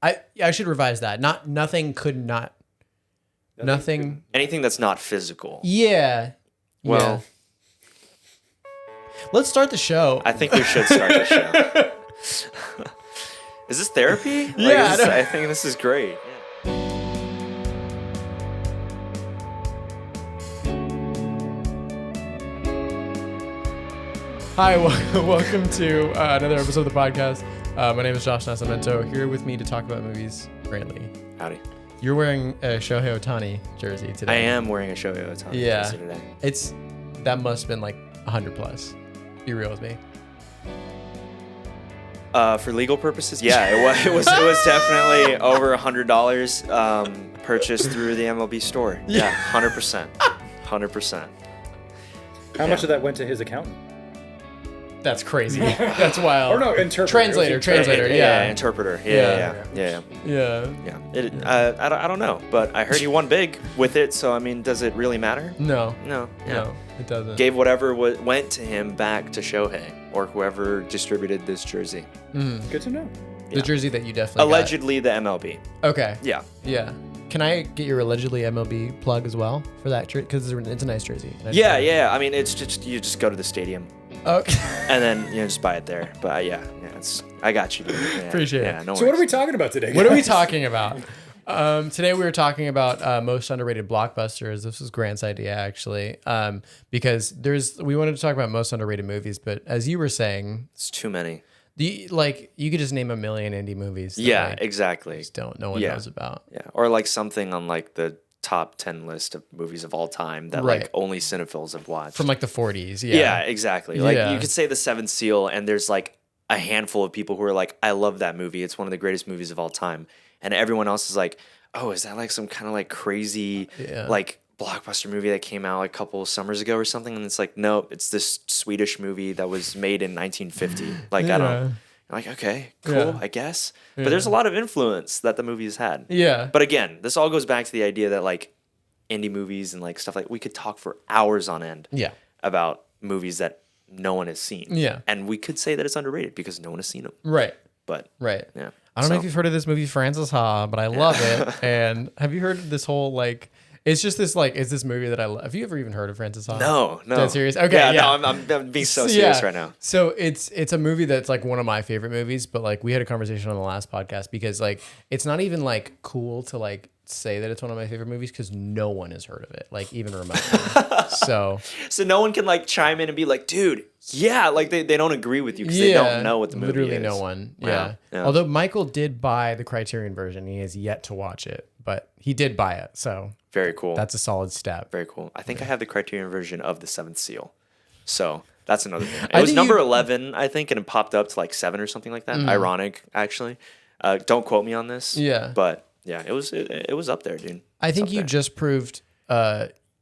I should revise that. Nothing. Anything that's not physical. Yeah. Well, let's start the show. I think we should start the show. Is this therapy? Yeah, I think this is great. Hi, welcome to another episode of the podcast. My name is Josh Nascimento. Here with me to talk about movies, Brantley. Howdy. You're wearing a Shohei Ohtani jersey today. I am wearing a Shohei Ohtani jersey today. That must have been like 100 plus. Be real with me. For legal purposes, yeah, it was definitely over $100 purchased through the MLB store. Yeah, 100%. 100%. How much of that went to his accountant? That's crazy. That's wild. Or no, interpreter. Translator. Yeah, interpreter. Yeah. I don't know, but I heard he won big with it. So I mean, does it really matter? No, it doesn't. Gave whatever went to him back to Shohei or whoever distributed this jersey. Good to know. The jersey that you definitely allegedly the MLB. Okay. Yeah. Can I get your allegedly MLB plug as well for that jersey? Because it's a nice jersey. Yeah. I mean, it's just you just go to the stadium. Okay. And then just buy it there. But I got you. Yeah, Appreciate it. No so what are we talking about today, guys? What are we talking about? Today we were talking about most underrated blockbusters. This was Grant's idea actually, because we wanted to talk about most underrated movies, but as you were saying, it's too many. You could just name a million indie movies. That, exactly. Just no one knows about. Yeah, or like something on like the top 10 list of movies of all time that like only cinephiles have watched from like the 40s. Yeah, exactly. Like you could say The Seventh Seal, and there's like a handful of people who are like, I love that movie. It's one of the greatest movies of all time. And everyone else is like, oh, is that like some kind of like crazy like blockbuster movie that came out like a couple of summers ago or something? And it's like, no, it's this Swedish movie that was made in 1950. Like I don't. I'm like, okay, cool, I guess. But there's a lot of influence that the movie has had. Yeah. But again, this all goes back to the idea that like indie movies and like stuff like we could talk for hours on end about movies that no one has seen. Yeah. And we could say that it's underrated because no one has seen them. Right. But yeah. I don't know if you've heard of this movie Francis Ha, but I love it. And have you heard of this whole like it's just this like is this movie that I love. Have you ever even heard of Francis Ha? No. Dead serious? Okay. No, I'm being so serious right now. So it's a movie that's like one of my favorite movies, but like we had a conversation on the last podcast because like it's not even like cool to like say that it's one of my favorite movies because no one has heard of it, like even remotely. So no one can like chime in and be like, dude, like they don't agree with you because they don't know what the movie literally is. No one. Yeah. Although Michael did buy the Criterion version, he has yet to watch it, but he did buy it. So very cool. That's a solid step. Very cool. I think I have the Criterion version of The Seventh Seal. So that's another thing. It was number 11, I think, and it popped up to like 7 or something like that. Ironic, actually. Don't quote me on this. Yeah. But yeah, it was up there, dude. I think you just proved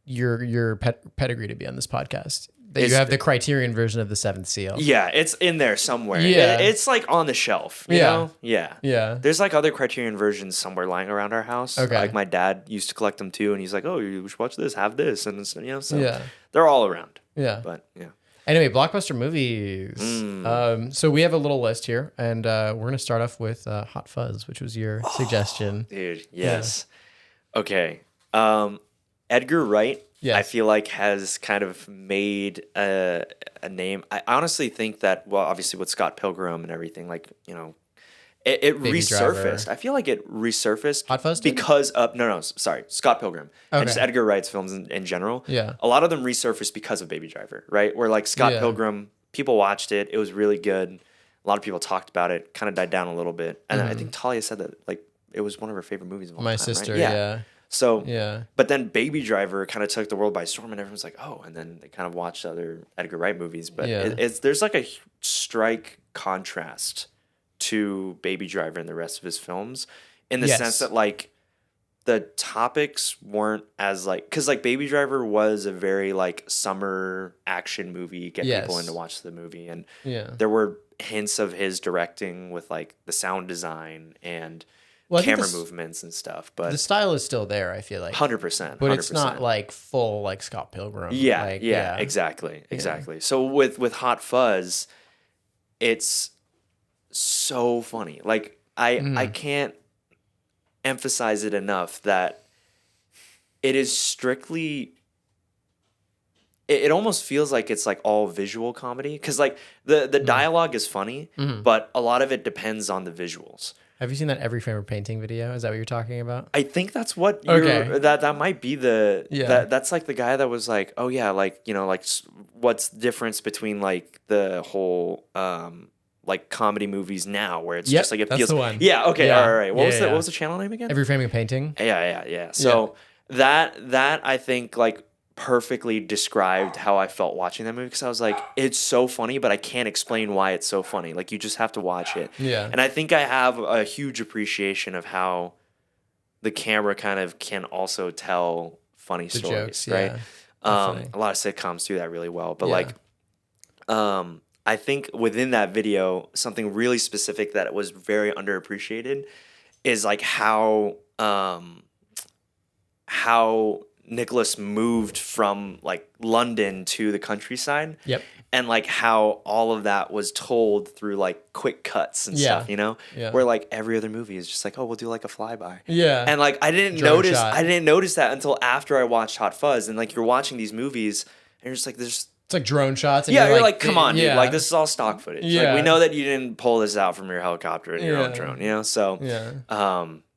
your pedigree to be on this podcast. That you have the Criterion version of The Seventh Seal. Yeah, it's in there somewhere. Yeah. It's like on the shelf, you know? Yeah. Yeah. There's like other Criterion versions somewhere lying around our house. Okay. Like my dad used to collect them too, and he's like, oh, you should watch this, have this. And it's, so they're all around. Yeah. But yeah. Anyway, blockbuster movies. So we have a little list here, and we're going to start off with Hot Fuzz, which was your suggestion. Dude, yes. Yeah. Okay. Edgar Wright, I feel like has kind of made a name. I honestly think that, well, obviously with Scott Pilgrim and everything, like, it resurfaced. Driver. I feel like it resurfaced Hot Fuzz because of sorry, Scott Pilgrim and just Edgar Wright's films in general. Yeah, a lot of them resurfaced because of Baby Driver, right? Where like Scott Pilgrim, people watched it, it was really good. A lot of people talked about it, kind of died down a little bit, and I think Talia said that like it was one of her favorite movies of all time. My sister, right? yeah. So, but then Baby Driver kind of took the world by storm, and everyone's like, oh, and then they kind of watched other Edgar Wright movies. But there's like a strike contrast to Baby Driver and the rest of his films in the sense that like the topics weren't as like, because like Baby Driver was a very like summer action movie, get people in to watch the movie. And there were hints of his directing with like the sound design and camera movements and stuff, but the style is still there. I feel like 100%, but it's not like full like Scott Pilgrim. Exactly. So with Hot Fuzz, it's so funny. Like I can't emphasize it enough that it is strictly. It almost feels like it's like all visual comedy because like the dialogue is funny, but a lot of it depends on the visuals. Have you seen that Every Frame of Painting video? Is that what you're talking about? I think that's what that might be that's like the guy that was like, oh yeah, like, you know, like what's the difference between like the whole like comedy movies now where it's just like it that's feels the one. Yeah, okay, Yeah. all right. What was the channel name again? Every Frame of Painting. Yeah. So that I think like perfectly described how I felt watching that movie because I was like, it's so funny, but I can't explain why it's so funny. Like, you just have to watch it. Yeah. And I think I have a huge appreciation of how the camera kind of can also tell funny stories, jokes, right? Yeah, a lot of sitcoms do that really well, but like, I think within that video, something really specific that was very underappreciated is like how Nicholas moved from like London to the countryside. Yep. And like how all of that was told through like quick cuts and stuff, you know? Yeah. Where like every other movie is just like, oh, we'll do like a flyby. Yeah. And like I didn't Drone notice shot. that until after I watched Hot Fuzz. And like you're watching these movies and you're just like it's like drone shots. And you're like, come on, dude. yeah. Like this is all stock footage. Yeah. Like we know that you didn't pull this out from your helicopter in your own drone, you know? So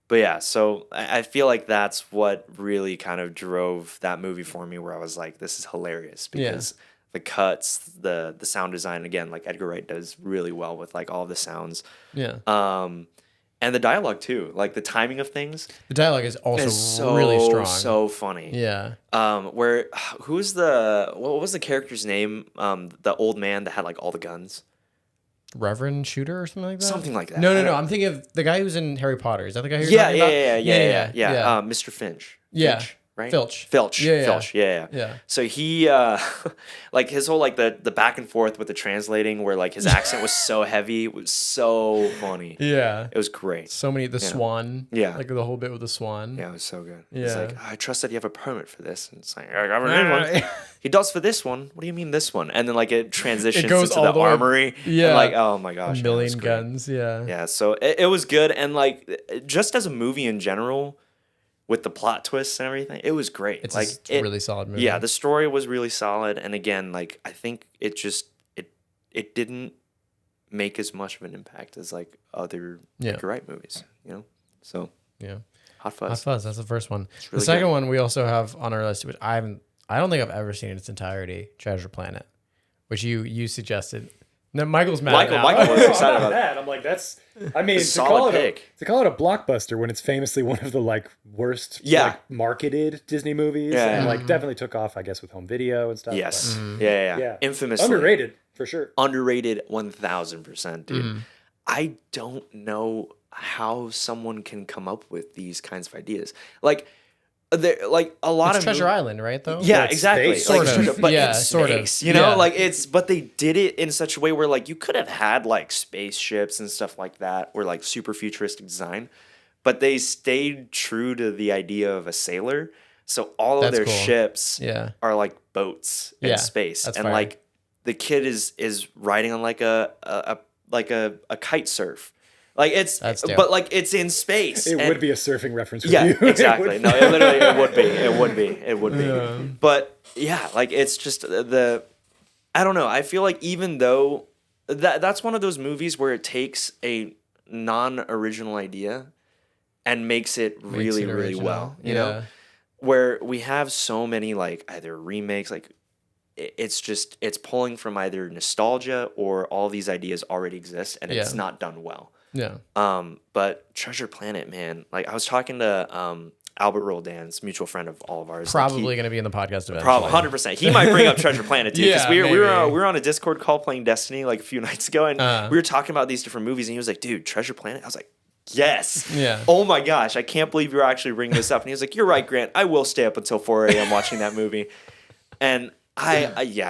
but yeah, so I feel like that's what really kind of drove that movie for me, where I was like, this is hilarious because the cuts, the sound design, again, like Edgar Wright does really well with like all the sounds. Yeah. And the dialogue too, like the timing of things. The dialogue is also so, really strong. So funny. Yeah. What was the character's name? The old man that had like all the guns. Reverend Shooter or something like that? Something like that. No. I'm thinking of the guy who's in Harry Potter. Is that the guy you're talking about? Yeah. Mr. Finch. Yeah. Finch, right? Filch. Yeah. So he, like his whole like the back and forth with the translating, where like his accent was so heavy, it was so funny. Yeah. It was great. So many swan. Yeah. Like the whole bit with the swan. Yeah, it was so good. Yeah. He's like, I trust that you have a permit for this. And it's like, I got one. He does for this one. What do you mean this one? And then like it transitions into the armory. Yeah. And like, oh my gosh. A million guns. Yeah. Yeah. So it was good. And like, just as a movie in general, with the plot twists and everything, it was great. It's like a really solid movie. Yeah, the story was really solid. And again, like I think it just it didn't make as much of an impact as like other Edgar Wright movies, you know? So yeah. Hot Fuzz. Hot Fuzz, that's the first one. Really the second one we also have on our list, which I don't think I've ever seen in its entirety, Treasure Planet, which you suggested. No, Michael's mad. Michael was excited about that. I'm like, that's. I mean, to solid pick. To call it a blockbuster when it's famously one of the like worst like, marketed Disney movies, and like definitely took off, I guess, with home video and stuff. Yes, yeah. Infamously underrated for sure. Underrated 1000%, dude. I don't know how someone can come up with these kinds of ideas. Like, like a lot of Treasure Island, right? Though. Yeah, exactly. Sort of. But yeah, it's sort space, of. you know, like but they did it in such a way where like you could have had like spaceships and stuff like that, or like super futuristic design, but they stayed true to the idea of a sailor. So all of their ships are like boats in space, and fire. like the kid is riding on like a kite surf. Like but like it's in space. It would be a surfing reference. Yeah, you. exactly. No, it would be. Yeah. But yeah, like it's just I don't know. I feel like even though that's one of those movies where it takes a non-original idea and makes it really, really well. You know, where we have so many like either remakes, like it's pulling from either nostalgia or all these ideas already exist and it's not done well. Yeah. But Treasure Planet, man, like I was talking to Albert Roldan's mutual friend of all of ours. Probably like going to be in the podcast eventually. Probably 100%. He might bring up Treasure Planet too, because we were on a Discord call playing Destiny like a few nights ago, and we were talking about these different movies, and he was like, "Dude, Treasure Planet." I was like, "Yes." Yeah. Oh my gosh, I can't believe you're actually bringing this up. And he was like, "You're right, Grant. I will stay up until 4 a.m. watching that movie." And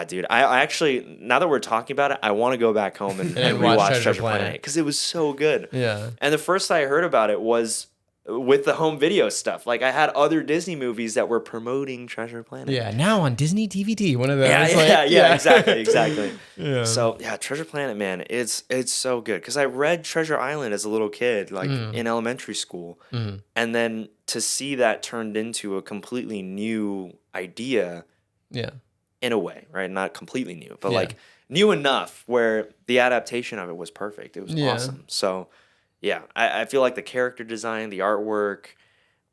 dude. I actually, now that we're talking about it, I want to go back home and rewatch Treasure Planet because it was so good. Yeah. And the first I heard about it was with the home video stuff. Like I had other Disney movies that were promoting Treasure Planet. Yeah, now on Disney DVD, one of those. Yeah, exactly. Yeah. So yeah, Treasure Planet, man, it's so good because I read Treasure Island as a little kid, like in elementary school, and then to see that turned into a completely new idea. Yeah. In a way, right? Not completely new, but like new enough where the adaptation of it was perfect. It was awesome. So yeah, I feel like the character design, the artwork,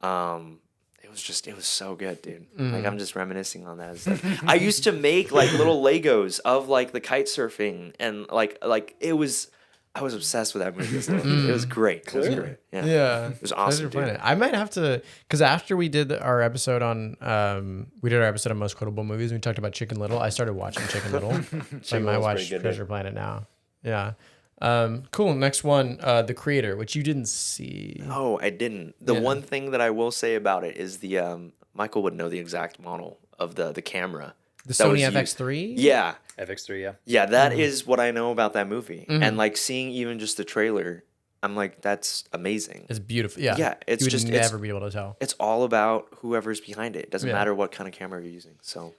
it was so good, dude. Like I'm just reminiscing on that. It's like, I used to make like little Legos of like the kite surfing and like it was. I was obsessed with that movie. It was great. It was great. Yeah. It was awesome, dude. I might have to, because after we did our episode on, most quotable movies, we talked about Chicken Little. I started watching Chicken Little. So I might watch Treasure Planet now. Yeah. Cool. Next one, The Creator, which you didn't see. Oh, I didn't. The one thing that I will say about it is the Michael would know the exact model of the camera. The Sony FX3? Yeah. FX3, yeah. Yeah, that is what I know about that movie. And like seeing even just the trailer, I'm like, that's amazing. It's beautiful. Yeah. Yeah. It's you would just never be able to tell. It's all about whoever's behind it. It doesn't matter what kind of camera you're using. So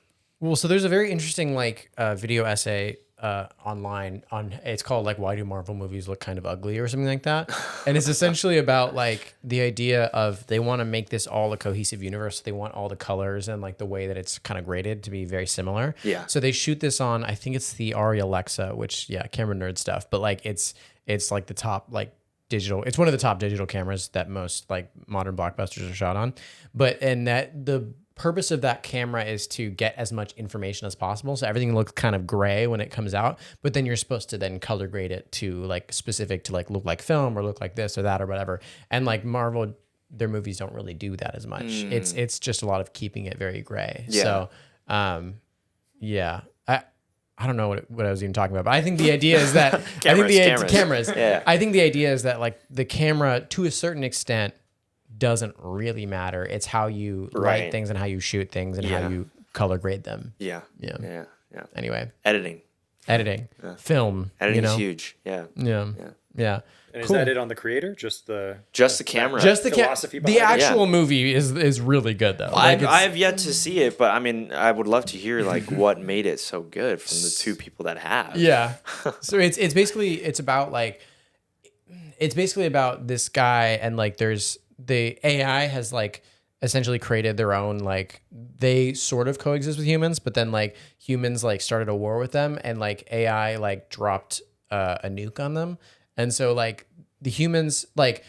so there's a very interesting like video essay online on, it's called like Why Do Marvel Movies Look Kind of Ugly or something like that, and it's essentially about like the idea of they want to make this all a cohesive universe. They want all the colors and like the way that it's kind of graded to be very similar. Yeah. So they shoot this on, I think it's the Arri Alexa, which camera nerd stuff, but like it's like the top like digital. It's one of the top digital cameras that most like modern blockbusters are shot on. And that the purpose of that camera is to get as much information as possible. So everything looks kind of gray when it comes out, but then you're supposed to then color grade it to like specific to like look like film or look like this or that or whatever. And like Marvel, their movies don't really do that as much. It's just a lot of keeping it very gray. Yeah. So, I don't know what I was even talking about, but I think the idea is that cameras. Yeah. I think the idea is that like the camera to a certain extent doesn't really matter. It's how you light things and how you shoot things and how you color grade them. Yeah. Anyway, editing, film. Editing is huge. Yeah. And is that it on The Creator? Just the camera. Just the philosophy. The actual movie is really good though. Like I have yet to see it, but I mean, I would love to hear like what made it so good from the two people that have. Yeah. So it's basically about this guy and like there's the AI has like essentially created their own, like they sort of coexist with humans, but then like humans like started a war with them and like AI like dropped a nuke on them. And so like the humans like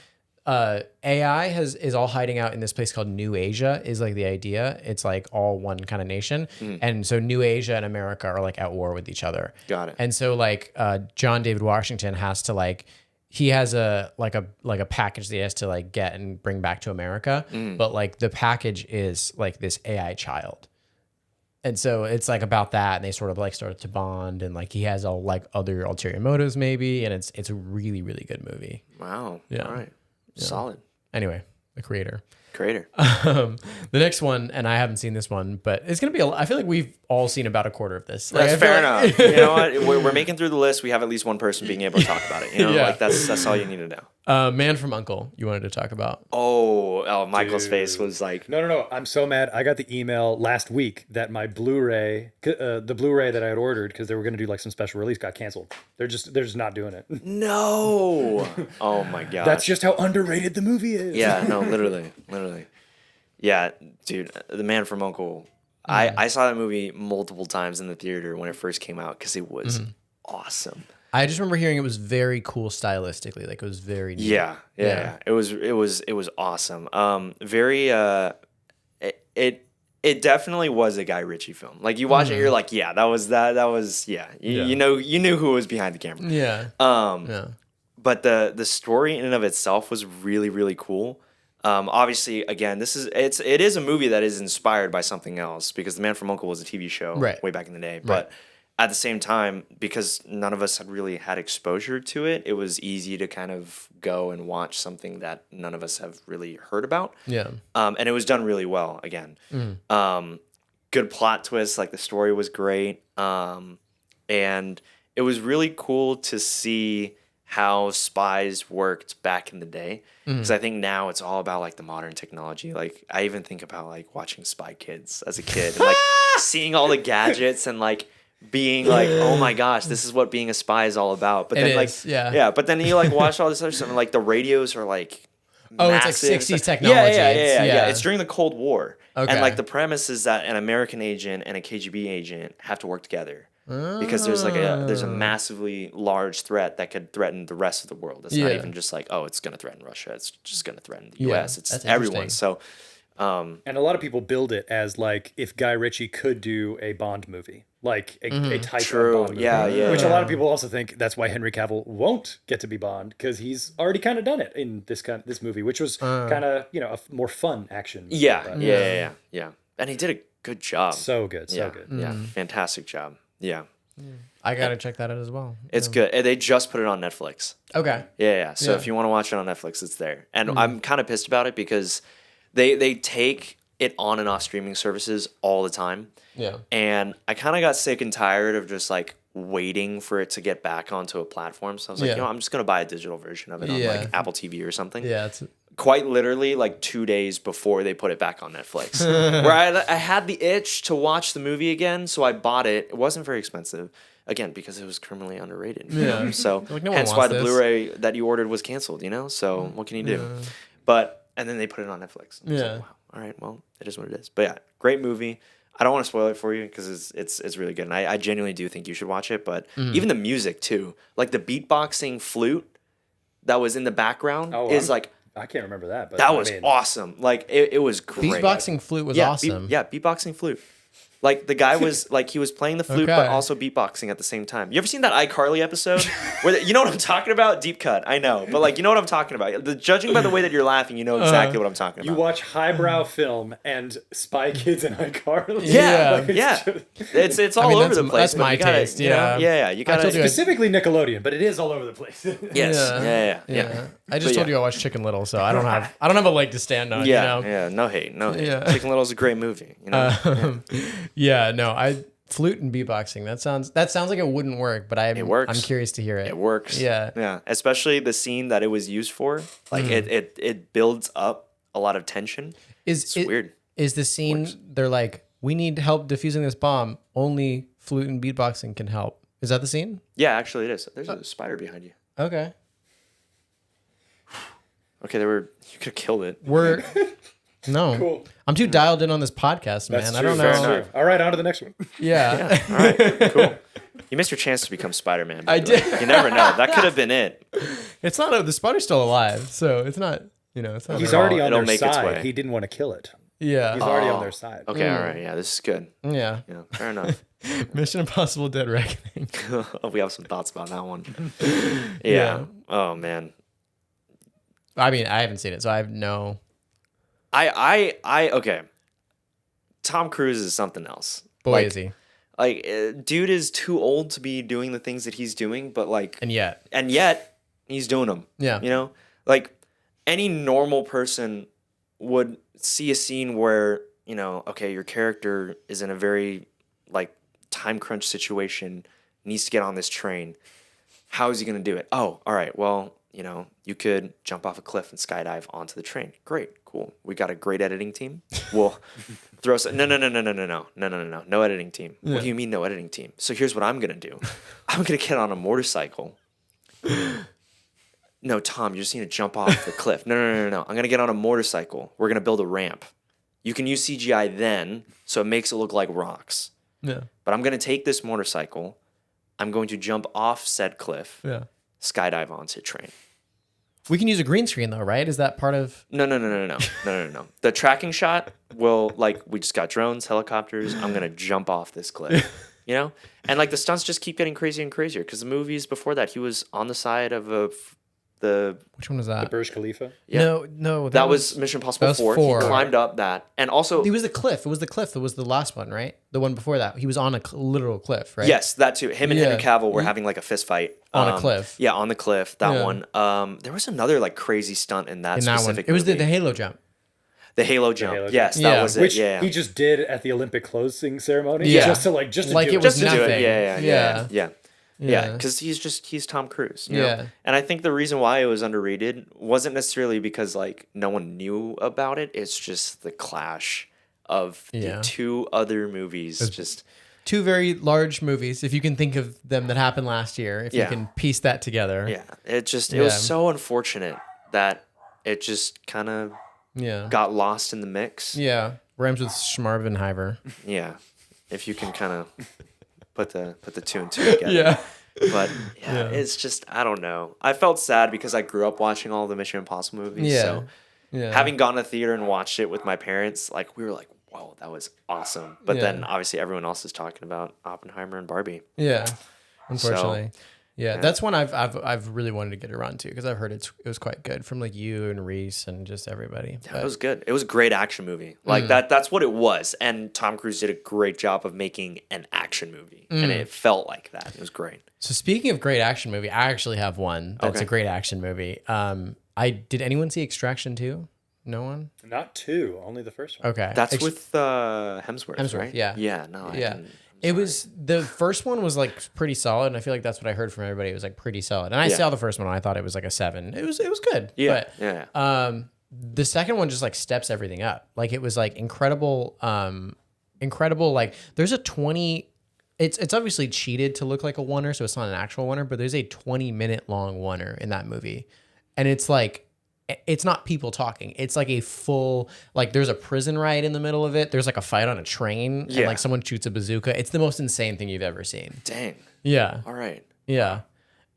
AI is all hiding out in this place called New Asia is like the idea. It's like all one kind of nation. And so New Asia and America are like at war with each other. Got it. And so like John David Washington has to like, he has a package that he has to like get and bring back to America. But like the package is like this AI child. And so it's like about that, and they sort of like started to bond, and like he has all like other ulterior motives maybe, and it's a really, really good movie. Wow. Yeah. All right. Yeah. Solid. Anyway, The Creator. The next one, and I haven't seen this one, but it's gonna be. I feel like we've all seen about a quarter of this. That's fair enough. You know what? We're making through the list. We have at least one person being able to talk about it. You know, like that's all you need to know. Man from U.N.C.L.E. You wanted to talk about? Oh, Michael's face was like, no. I'm so mad. I got the email last week that my Blu-ray, the Blu-ray that I had ordered because they were going to do like some special release, got canceled. They're just not doing it. No. Oh my god. That's just how underrated the movie is. Yeah. No. Literally. Yeah, dude. The Man from U.N.C.L.E. I saw that movie multiple times in the theater when it first came out because it was awesome. I just remember hearing it was very cool stylistically, like it was very neat. Yeah. It was awesome. It definitely was a Guy Ritchie film. Like you watch it, you're like, yeah, that was. You knew who was behind the camera. Yeah. But the story in and of itself was really, really cool. Obviously, again, it is a movie that is inspired by something else because The Man from U.N.C.L.E. was a TV show way back in the day. But at the same time, because none of us had really had exposure to it, it was easy to kind of go and watch something that none of us have really heard about. Yeah. And it was done really well, again. Good plot twist, like the story was great. And it was really cool to see how spies worked back in the day. Because I think now it's all about like the modern technology. Like I even think about like watching Spy Kids as a kid and like seeing all the gadgets and like being like, oh my gosh, this is what being a spy is all about. But then but then you like watch all this other stuff and like the radios are like massive. It's like 60s technology. Yeah. It's during the Cold War. Okay. And like the premise is that an American agent and a KGB agent have to work together. Because there's a massively large threat that could threaten the rest of the world. It's not even just like, oh, it's going to threaten Russia. It's just going to threaten the U.S. It's everyone. So, and a lot of people build it as like if Guy Ritchie could do a Bond movie, like a type of Bond movie. Which a lot of people also think that's why Henry Cavill won't get to be Bond, because he's already kind of done it in this movie, which was kind of a more fun action movie. Yeah. And he did a good job. So good. Yeah, fantastic job. Yeah. I gotta check that out as well. It's good. They just put it on Netflix. Okay. Yeah. So if you want to watch it on Netflix, it's there. And I'm kind of pissed about it because they take it on and off streaming services all the time. Yeah. And I kind of got sick and tired of just like waiting for it to get back onto a platform. So I was like, I'm just gonna buy a digital version of it on like Apple TV or something. Yeah. It's quite literally like 2 days before they put it back on Netflix. Where I had the itch to watch the movie again, so I bought it. It wasn't very expensive. Again, because it was criminally underrated. Yeah. So like, no hence why the Blu-ray that you ordered was canceled, So what can you do? But and then they put it on Netflix. Like, wow. All right, well, it is what it is. But yeah, great movie. I don't want to spoil it for you because it's really good. And I genuinely do think you should watch it. But even the music too. Like the beatboxing flute that was in the background is like, I can't remember that, but that was awesome. Like it was great. Beatboxing flute was awesome. Beatboxing flute. Like the guy was like he was playing the flute but also beatboxing at the same time. You ever seen that iCarly episode where you know what I'm talking about? Deep cut, I know, but like you know what I'm talking about. Judging by the way that you're laughing, you know exactly what I'm talking about. You watch highbrow film and Spy Kids and iCarly. It's all over the place. That's my taste. You gotta specifically Nickelodeon, but it is all over the place. Yeah. I just told you I watched Chicken Little, so I don't have a leg to stand on. No hate. Yeah. Chicken Little is a great movie. Flute and beatboxing. That sounds like it wouldn't work, but it works. I'm curious to hear it. It works. Yeah. Especially the scene that it was used for. Like it builds up a lot of tension. It's weird. Is the scene they're like, we need help defusing this bomb. Only flute and beatboxing can help. Is that the scene? Yeah, actually it is. There's a spider behind you. Okay. Okay, you could have killed it. No. Cool. I'm too dialed in on this podcast, man. That's I don't true, know. True. All right, on to the next one. Yeah. All right, cool. You missed your chance to become Spider-Man. I did. You never know. That could have been it. It's not. The spider's still alive, so it's not. It's not. He's already on their side. He didn't want to kill it. Yeah. He's already on their side. Okay. All right. Yeah. This is good. Yeah. Fair enough. Mission Impossible: Dead Reckoning. We have some thoughts about that one. Yeah. Oh man. I mean, I haven't seen it, so I have no. Okay. Tom Cruise is something else. Boy, is he. Like, dude is too old to be doing the things that he's doing, but like... And yet, he's doing them. Yeah. Like, any normal person would see a scene where, okay, your character is in a very, like, time crunch situation, needs to get on this train. How is he going to do it? Oh, all right, well... you could jump off a cliff and skydive onto the train. Great, cool. We got a great editing team. We'll throw some... No. No editing team. Yeah. What do you mean no editing team? So here's what I'm going to do. I'm going to get on a motorcycle. No, Tom, you just need to jump off the cliff. No. I'm going to get on a motorcycle. We're going to build a ramp. You can use CGI then, so it makes it look like rocks. Yeah. But I'm going to take this motorcycle. I'm going to jump off said cliff. Yeah. Skydive onto a train. We can use a green screen though, right? Is that part of? No. The tracking shot will we just got drones, helicopters. I'm gonna jump off this cliff, and like the stunts just keep getting crazier and crazier because the movies before that he was on the side of the. Which one was that? The Burj Khalifa. Yeah. No. That was Mission Impossible 4. He climbed up that, and also he was the cliff. It was the cliff that was the last one, right? The one before that, he was on a literal cliff, right? Yes, that too. Him and Henry Cavill were having like a fist fight on a cliff. Yeah, on the cliff. That one. There was another like crazy stunt in that specific. It was the Halo jump. The Halo jump. Yes, that was it. Which he just did at the Olympic closing ceremony. Yeah. Just to like do it was nothing. Yeah. Yeah, because he's Tom Cruise. You know? And I think the reason why it was underrated wasn't necessarily because like no one knew about it. It's just the clash of the two other movies. Just two very large movies, if you can think of them, that happened last year. If you can piece that together. Yeah, it was so unfortunate that it just kind of got lost in the mix. Yeah, rhymes with Schmarvenheimer. Yeah, if you can kind of put the two and two together. Yeah. But it's just, I don't know. I felt sad because I grew up watching all the Mission Impossible movies. Yeah. So having gone to the theater and watched it with my parents, like we were like, whoa, that was awesome. But then obviously everyone else is talking about Oppenheimer and Barbie. Yeah. Unfortunately. Yeah, that's one I've really wanted to get around to because I've heard it was quite good from like you and Reese and just everybody. Yeah, it was good. It was a great action movie. Like that's what it was. And Tom Cruise did a great job of making an action movie. And it felt like that. It was great. So speaking of great action movie, I actually have one that's a great action movie. Did anyone see Extraction 2? No one? Not 2, only the first one. Okay. That's with Hemsworth, right? Yeah. Yeah, no, I didn't. It was, the first one was like pretty solid, and I feel like that's what I heard from everybody. It was like pretty solid, and I saw the first one, and I thought it was like a 7. It was good. Yeah, but, the second one just like steps everything up. Like it was like incredible. Like there's a 20. It's obviously cheated to look like a oneer, so it's not an actual oneer, but there's a 20-minute long oneer in that movie, and it's like. It's not people talking. It's like a full, like there's a prison riot in the middle of it. There's like a fight on a train and like someone shoots a bazooka. It's the most insane thing you've ever seen. Dang. Yeah. All right. Yeah.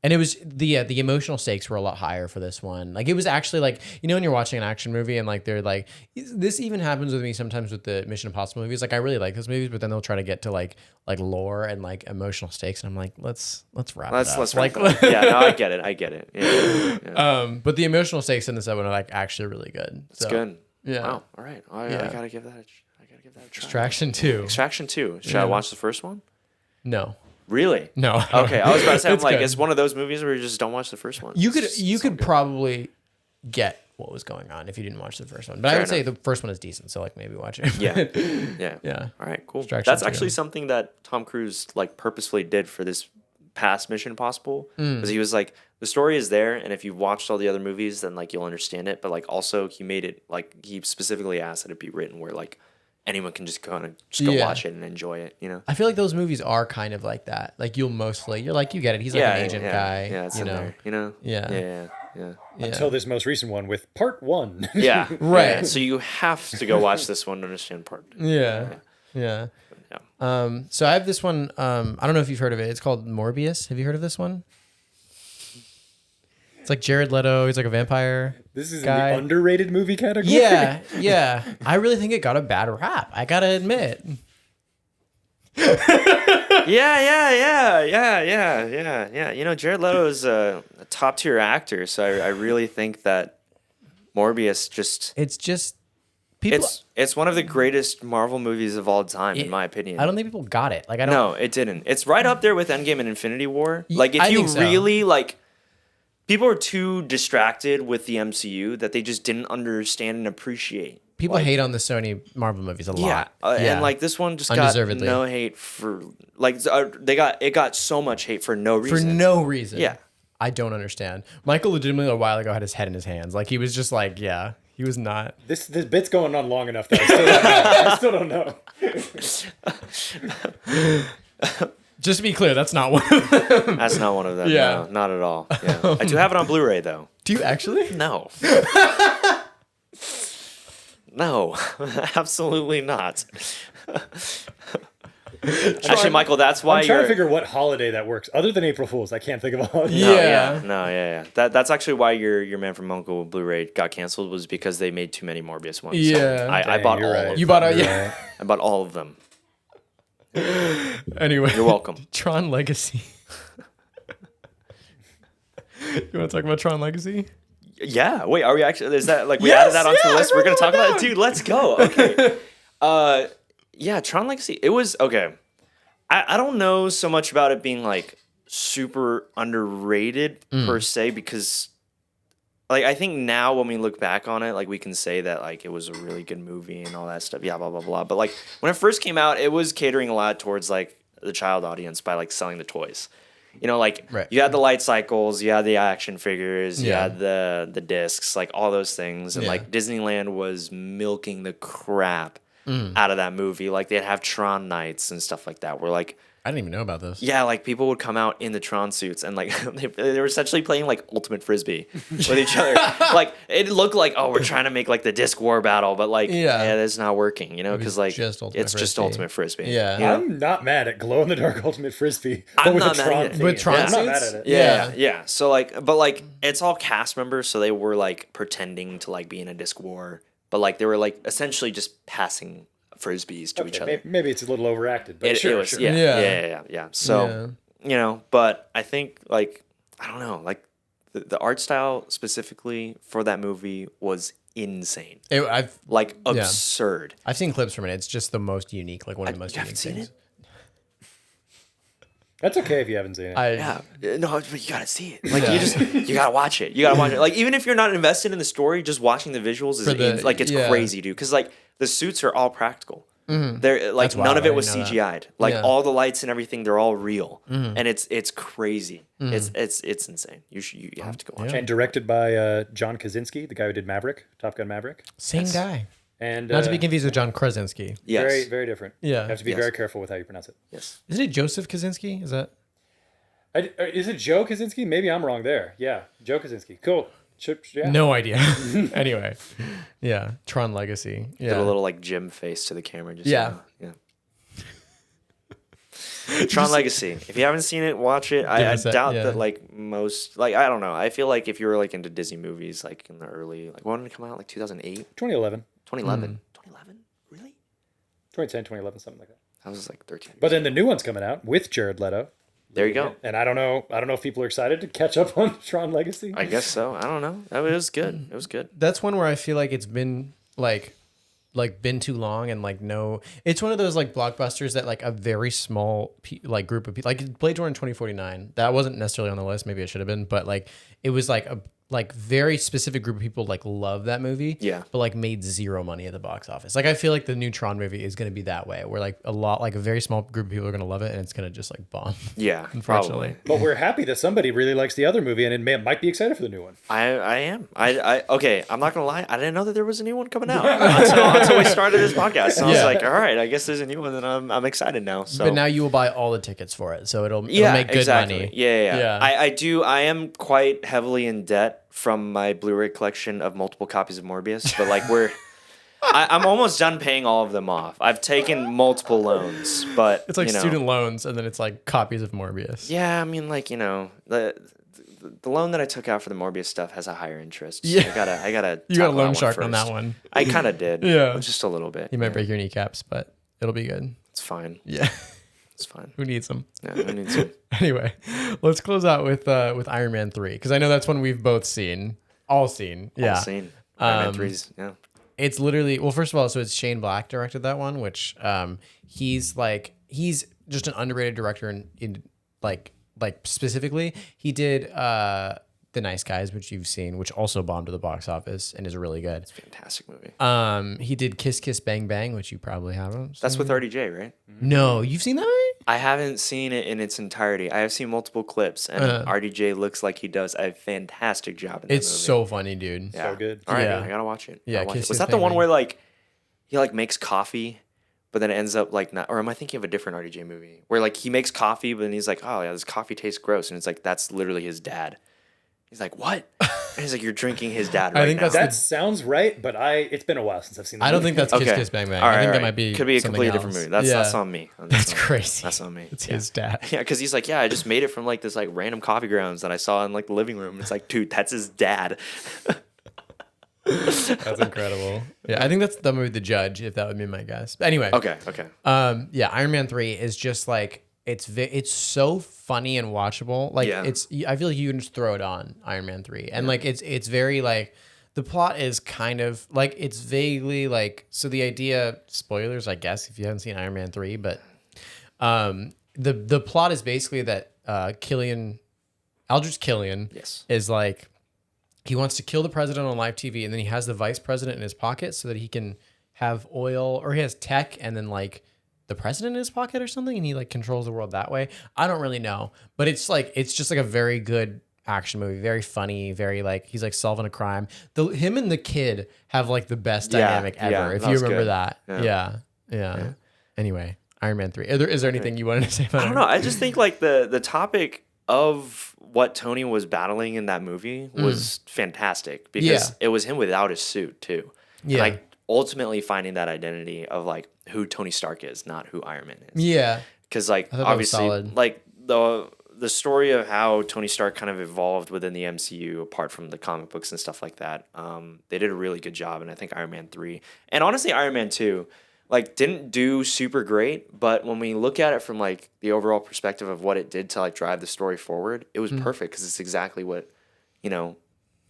And it was the emotional stakes were a lot higher for this one. Like it was actually like, you know, when you're watching an action movie and like they're like, this even happens with me sometimes with the Mission Impossible movies. Like I really like those movies, but then they'll try to get to like lore and like emotional stakes, and I'm like, let's wrap it up. Let's wrap it up. Yeah, no, I get it. Yeah. But the emotional stakes in this one are like actually really good. It's good. Yeah. Wow. All right. I gotta give that a try. Extraction 2. Extraction 2. Should I watch the first one? No. Really? No. Okay, I was about to say, it's one of those movies where you just don't watch the first one. You could probably get what was going on if you didn't watch the first one. But I would say the first one is decent, so like maybe watch it. Yeah. All right, cool. That's actually something that Tom Cruise like purposefully did for this past Mission Impossible, because he was like, the story is there, and if you've watched all the other movies, then like you'll understand it. But like also he made it like he specifically asked that it be written where like anyone can just go watch it and enjoy it, you know? I feel like those movies are kind of like that. Like you're like, you get it. He's like an agent guy. Yeah, it's in there, you know? Yeah. Until this most recent one with part 1. Yeah. Right. Yeah. So you have to go watch this one to understand part 2. Yeah. So I have this one, I don't know if you've heard of it. It's called Morbius. Have you heard of this one? It's like Jared Leto. He's like a vampire. This is guy. In the underrated movie category. Yeah. I really think it got a bad rap. I gotta admit. Yeah. You know, Jared Leto is a top tier actor, so I really think that Morbius it's one of the greatest Marvel movies of all time, in my opinion. I don't think people got it. No, it didn't. It's right up there with Endgame and Infinity War. Like if you really like. People are too distracted with the MCU that they just didn't understand and appreciate. People hate on the Sony Marvel movies a lot. And like this one just got no hate for like it got so much hate for no reason. For no reason. Yeah. I don't understand. Michael legitimately a while ago had his head in his hands. Like he was just like, he was not. This bit's going on long enough that I still don't know. Just to be clear, that's not one of them. That's not one of them. Yeah. No, not at all. Yeah. I do have it on Blu-ray though. Do you actually? No. No, absolutely not. Actually, Michael, that's why I'm trying to figure what holiday that works. Other than April Fool's, I can't think of a holiday. Yeah. That's actually why your Man from U.N.C.L.E. Blu-ray got canceled, was because they made too many Morbius ones. Yeah. So I bought all of them. You bought all, yeah. I bought all of them. Anyway, you're welcome. Tron Legacy. You want to talk about Tron Legacy? Yeah. Wait, are we actually? Is that like we added that onto the list? We're gonna talk about it, dude. Let's go. Okay. Yeah, Tron Legacy. It was okay. I don't know so much about it being like super underrated per se, because like I think now when we look back on it, like we can say that like it was a really good movie and all that stuff. Yeah, blah blah blah. But like when it first came out, it was catering a lot towards like the child audience by like selling the toys. you know, like you had the light cycles, you had the action figures, you had the discs, like all those things. And like Disneyland was milking the crap out of that movie. Like they'd have Tron nights and stuff like that where like, I didn't even know about this. Yeah, like people would come out in the Tron suits and like they were essentially playing like ultimate frisbee with each other. Like it looked like, oh, we're trying to make like the disc war battle, but like yeah, that's not working, you know, because like it's just ultimate frisbee. Yeah, you know? I'm not mad at glow in the dark ultimate frisbee. I'm not mad at it. With Tron suits? I'm not mad at it. Yeah. So like, but like it's all cast members, so they were like pretending to like be in a disc war, but like they were like essentially just passing frisbees to each other. Maybe it's a little overacted, but it was, yeah. So, you know, but I think like, I don't know, like the art style specifically for that movie was insane. Absurd. I've seen clips from it. It's just the most unique, like one of the most unique things. That's okay if you haven't seen it. No, but you gotta see it. Like you gotta watch it. You gotta watch it. Like even if you're not invested in the story, just watching the visuals is it's crazy, dude. Because like the suits are all practical. They're like none of it was CGI'd. Like all the lights and everything, they're all real, and it's crazy. It's insane. You have to go watch it. And directed by John Krasinski, the guy who did Top Gun Maverick. Same guy. And not to be confused with John Krasinski. Yes. Very, very different. Yeah. You have to be very careful with how you pronounce it. Yes. Isn't it Joseph Kaczynski? Is that? Is it Joe Kaczynski? Maybe I'm wrong there. Yeah, Joe Kaczynski. Cool. Yeah. No idea. Anyway, yeah, Tron Legacy. Yeah, did a little like Jim face to the camera. Just yeah. Tron Legacy. If you haven't seen it, watch it. I doubt that like most, like I don't know. I feel like if you were like into Disney movies, like in the early, like when did it come out? Like 2008, 2011, 2011, 2011. Really? 2010, 2011, something like that. I was like 13. But then the new one's coming out with Jared Leto. There you go. And I don't know if people are excited to catch up on Tron Legacy. I guess so. I don't know. It was good. It was good. That's one where I feel like it's been like been too long and like no. It's one of those like blockbusters that like a very small like group of people, like Blade Runner 2049. That wasn't necessarily on the list. Maybe it should have been, but like it was like a very specific group of people like love that movie. Yeah. But like made zero money at the box office. Like I feel like the new Tron movie is going to be that way, where like a very small group of people are going to love it and it's going to just like bomb. Yeah, unfortunately. But we're happy that somebody really likes the other movie and might be excited for the new one. I am. Okay, I'm not gonna lie. I didn't know that there was a new one coming out until we started this podcast. So I was like, all right, I guess there's a new one, and I'm excited now. So, but now you will buy all the tickets for it, so it'll make good money. Yeah. I do. I am quite heavily in debt from my Blu-ray collection of multiple copies of Morbius, but like I'm almost done paying all of them off. I've taken multiple loans, but it's like student loans, and then it's like copies of Morbius. Yeah, I mean, like the loan that I took out for the Morbius stuff has a higher interest. So yeah, I gotta. You got a loan shark on that one. I kind of did. Yeah, just a little bit. You might break your kneecaps, but it'll be good. It's fine. Yeah. It's fine. Who needs them? Yeah, who needs them? Anyway, let's close out with Iron Man 3, because I know that's one we've both seen. All seen. Yeah. All seen. Iron Man 3's, yeah. It's literally, well, first of all, so it's Shane Black directed that one, which he's just an underrated director in like specifically. He did The Nice Guys, which you've seen, which also bombed to the box office and is really good. It's a fantastic movie. He did Kiss Kiss Bang Bang, which you probably haven't. That's with RDJ, right? No, you've seen that movie? I haven't seen it in its entirety. I have seen multiple clips, and RDJ looks like he does a fantastic job in that It's movie. so funny, dude. Yeah. So good. All right, yeah. I gotta watch it. Yeah, Was that the one where like he like makes coffee, but then it ends up like not? Or am I thinking of a different RDJ movie where like he makes coffee, but then he's like, oh yeah, this coffee tastes gross, and it's like that's literally his dad. He's like, what? And he's like, you're drinking his dad right now. That sounds right, but it's been a while since I've seen that. I don't think that's Kiss Kiss Bang Bang. I think that might be could be a completely different movie. That's on me. That's crazy. That's on me. It's his dad. Yeah, because he's like, I just made it from like this like random coffee grounds that I saw in like the living room. It's like, dude, that's his dad. That's incredible. Yeah, I think that's the movie The Judge, if that would be my guess. But anyway. Okay. Yeah, Iron Man 3 is just like, it's so funny and watchable. Like I feel like you can just throw it on Iron Man 3. And like it's very like the plot is kind of like it's vaguely like, so the idea, spoilers I guess if you haven't seen Iron Man 3, but the plot is basically that Aldrich Killian is like, he wants to kill the president on live TV, and then he has the vice president in his pocket so that he can have oil, or he has tech, and then like the president in his pocket or something, and he like controls the world that way. I don't really know, but it's just like a very good action movie, very funny, very like he's like solving a crime. Him and the kid have like the best dynamic ever. If you remember that, yeah. Anyway, Iron Man 3. Is there anything you wanted to say about it? I don't know. I just think like the topic of what Tony was battling in that movie was fantastic because it was him without his suit too. Yeah. And like ultimately finding that identity of like who Tony Stark is, not who Iron Man is. Yeah. Because like obviously like the story of how Tony Stark kind of evolved within the MCU apart from the comic books and stuff like that, they did a really good job. And I think Iron Man 3 and honestly Iron Man 2 like didn't do super great, but when we look at it from like the overall perspective of what it did to like drive the story forward, it was perfect because it's exactly what, you know,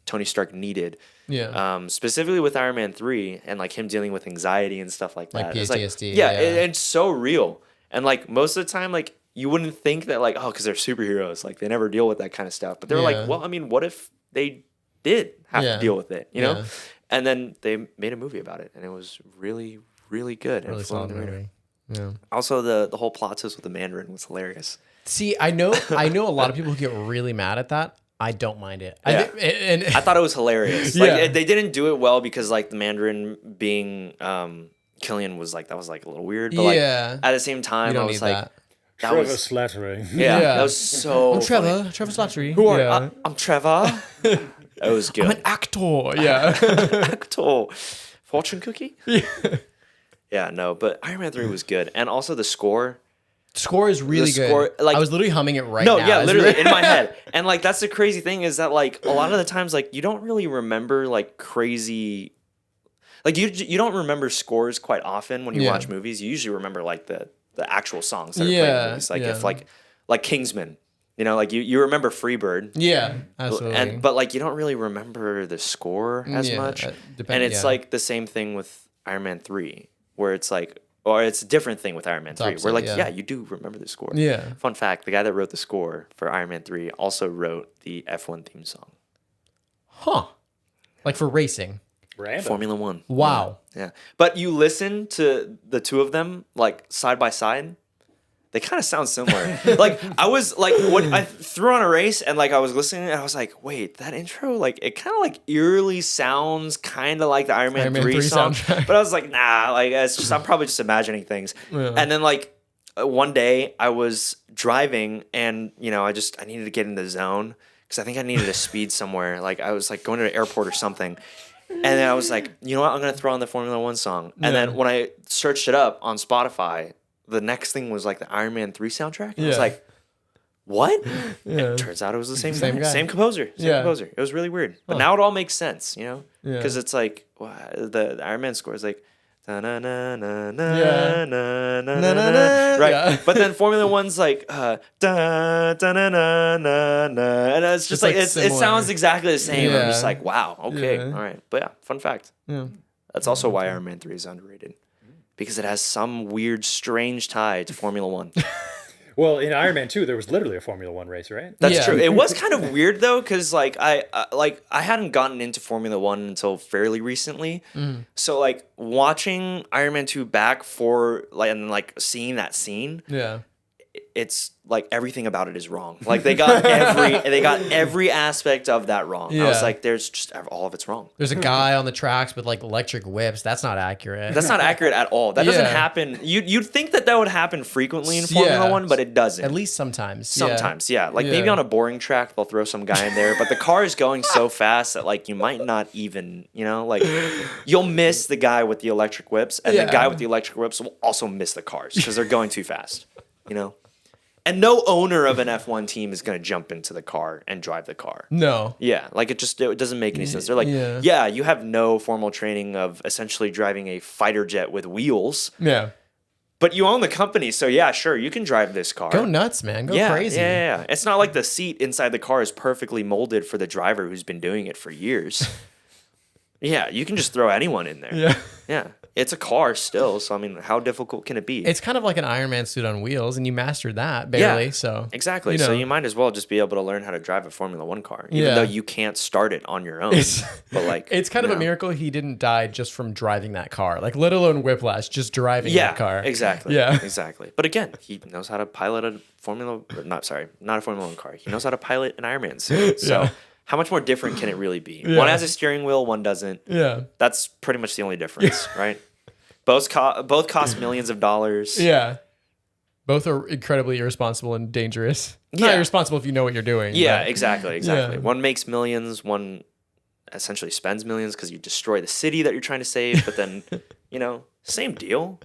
Tony Stark needed. Yeah. Specifically with Iron Man 3 and like him dealing with anxiety and stuff like that. Like PTSD. It's like, it's so real. And like most of the time, like you wouldn't think that like, oh, because they're superheroes, like they never deal with that kind of stuff. But they were like, well, I mean, what if they did have to deal with it, you know? And then they made a movie about it, and it was really, really good. Really solid movie. Yeah. Also, the whole plot twist with the Mandarin was hilarious. See, I know a lot of people who get really mad at that. I don't mind it. Yeah. I thought it was hilarious. Like they didn't do it well because like the Mandarin being Killian was like that was like a little weird. But like at the same time, I was like. Trevor Slattery. Yeah, that was so. I'm Trevor Slattery. Who are I'm Trevor. That was good. I'm an actor. Yeah, actor. Fortune cookie. Yeah, no, but Iron Man 3 was good, and also the score. Score is really good. Like I was literally humming it right now. No, yeah, literally in my head, and like that's the crazy thing is that like a lot of the times like you don't really remember like crazy. Like you don't remember scores quite often when you watch movies. You usually remember like the actual songs that are playing in movies. Like if like Kingsman, you know, like you remember Freebird. Yeah, absolutely. But like you don't really remember the score as much. And it's like the same thing with Iron Man 3, where it's like, or it's a different thing with Iron Man 3, where like, you do remember the score. Yeah. Fun fact, the guy that wrote the score for Iron Man 3 also wrote the F1 theme song. Huh. Like for racing. Random. Formula 1. Wow. Yeah. But you listen to the two of them like side by side, they kind of sound similar. Like I was like when I threw on a race and like I was listening and I was like, wait, that intro, like it kind of like eerily sounds kind of like the Iron Man 3 song. Soundtrack. But I was like, nah, like it's just I'm probably just imagining things. Yeah. And then like one day I was driving and you know I needed to get in the zone because I think I needed to speed somewhere. Like I was like going to an airport or something. And then I was like, you know what? I'm going to throw on the Formula 1 song. And then when I searched it up on Spotify, the next thing was like the Iron Man 3 soundtrack. And I was like, what? And it turns out it was the same guy. Same composer. Composer. It was really weird. But now it all makes sense, you know? Because it's like, the Iron Man score is like, right? But then Formula 1's like, and it's just like, it sounds exactly the same. I'm just like, wow, okay, all right. But yeah, fun fact. Yeah. That's also why Iron Man 3 is underrated. Because it has some weird, strange tie to Formula 1. Well, in Iron Man 2, there was literally a Formula 1 race, right? That's true. It was kind of weird though, because like I hadn't gotten into Formula 1 until fairly recently. So like watching Iron Man 2 back for like and like seeing that scene, it's like everything about it is wrong. Like they got every aspect of that wrong. I was like, there's just all of it's wrong. There's a guy on the tracks with like electric whips. That's not accurate. That's not accurate at all. That doesn't happen. You'd think that would happen frequently in Formula 1, but it doesn't. At least sometimes. Sometimes, Like maybe on a boring track, they'll throw some guy in there, but the car is going so fast that like you might not even, you know, like you'll miss the guy with the electric whips, and the guy with the electric whips will also miss the cars because they're going too fast, you know? And no owner of an F1 team is going to jump into the car and drive the car. No. Yeah, like it doesn't make any sense. They're like, yeah, you have no formal training of essentially driving a fighter jet with wheels. Yeah. But you own the company, so yeah, sure, you can drive this car. Go nuts, man. Go crazy. Yeah. It's not like the seat inside the car is perfectly molded for the driver who's been doing it for years. Yeah, you can just throw anyone in there. Yeah. Yeah. It's a car still. So, I mean, how difficult can it be? It's kind of like an Iron Man suit on wheels, and you mastered that barely. So exactly. So you might as well just be able to learn how to drive a Formula One car, even though you can't start it on your own. But like, it's kind of a miracle he didn't die just from driving that car, like let alone whiplash, just driving that car. Exactly. Yeah, exactly. But again, he knows how to pilot a not a Formula One car. He knows how to pilot an Iron Man suit. So how much more different can it really be? Yeah. One has a steering wheel, one doesn't. Yeah. That's pretty much the only difference, right? Both cost millions of dollars. Yeah. Both are incredibly irresponsible and dangerous. Not irresponsible if you know what you're doing. Yeah, exactly. Yeah. One makes millions, one essentially spends millions because you destroy the city that you're trying to save, but then, same deal.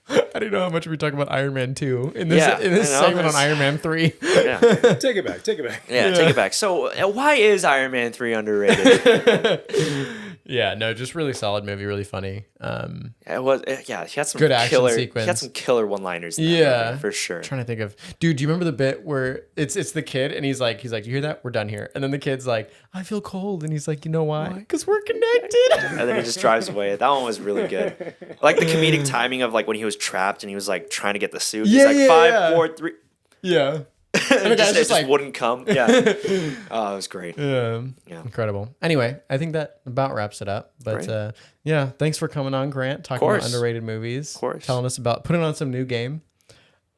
I don't know how much we talk about Iron Man 2 in this segment on Iron Man 3. Yeah. Take it back. Yeah, take it back. So why is Iron Man 3 underrated? Yeah, no, just really solid movie, really funny. It was. Yeah, he had some good action sequence. He had some killer one-liners. In that movie, for sure. I'm trying to think of, dude. Do you remember the bit where it's the kid and he's like, you hear that? We're done here. And then the kid's like, I feel cold, and he's like, you know why? Because we're connected. And then he just drives away. That one was really good. Like the comedic timing of like when he was trapped and he was like trying to get the suit. He's like 5, 4, 3. Yeah. And it just like, wouldn't come. Yeah. Oh, it was great. Yeah. Incredible. Anyway, I think that about wraps it up. But thanks for coming on, Grant, talking about underrated movies. Of course. Telling us about putting on some new game.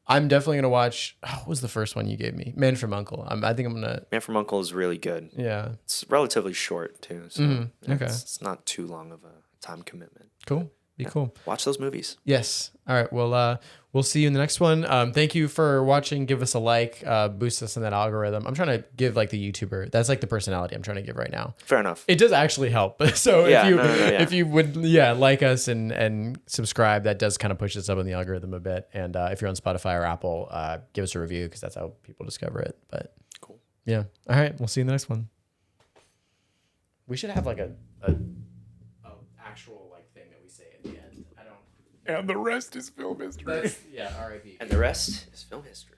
I'm definitely gonna watch. What was the first one you gave me? Man from U.N.C.L.E. I think I'm gonna. Man from U.N.C.L.E. is really good. Yeah. It's relatively short too. So it's not too long of a time commitment. Cool. Be cool. Watch those movies. Yes. All right. Well, we'll see you in the next one. Thank you for watching. Give us a like. Boost us in that algorithm. I'm trying to give like the YouTuber. That's like the personality I'm trying to give right now. Fair enough. It does actually help. So if you would like us and subscribe, that does kind of push us up in the algorithm a bit. And if you're on Spotify or Apple, give us a review because that's how people discover it. But cool. Yeah. All right. We'll see you in the next one. We should have like a actual like thing that we say at the end. I don't. And the rest is film history. R.I.P. And the rest is film history.